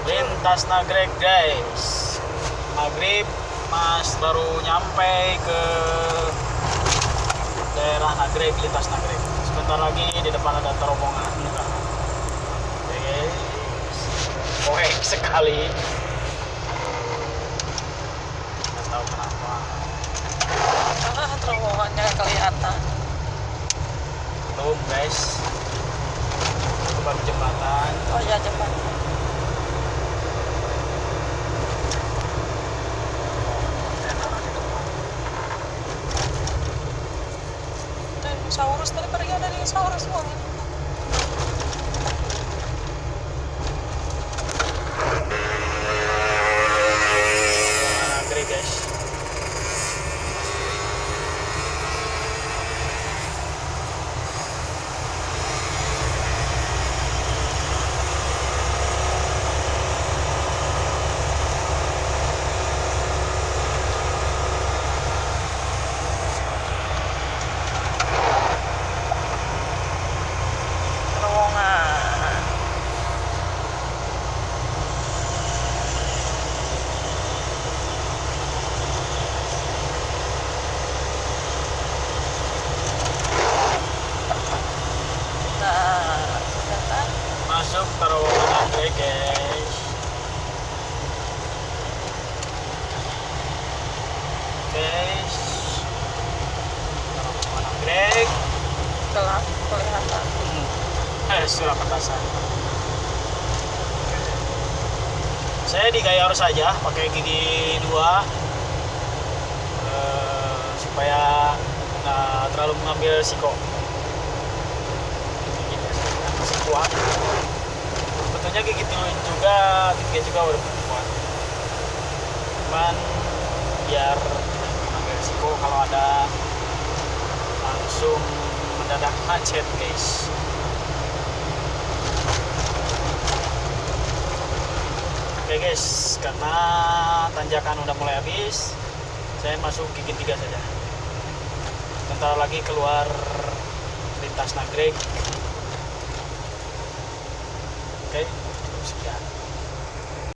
lintas Nagreg guys. Maghrib Mas baru nyampe ke daerah Nagreg, lintas Nagreg. Sebentar lagi di depan ada terowongan. Oke guys, poek sekali. Nggak tahu kenapa. Terowongannya kelihatan. Belum guys, itu baru jembatan. Oh ya, jembatan. Dinosaurus tadi pergi ada dinosaurus semua. Nagreg guys. Terowongan. Nah, ternyata Masuk terowongan Nagreg guys. Guys, terowongan Nagreg. gelap kelihatan. Surat petasan. Saya digayar saja pakai gigi 2 supaya nggak terlalu mengambil risiko. Masih kuat. Sebetulnya gigi juga udah kuat. Cuman biar mengambil risiko kalau ada langsung mendadak macet guys. Oke guys, karena tanjakan udah mulai habis, saya masuk gigi 3 saja. Bentar lagi keluar lintas Nagreg. Oke, sekian.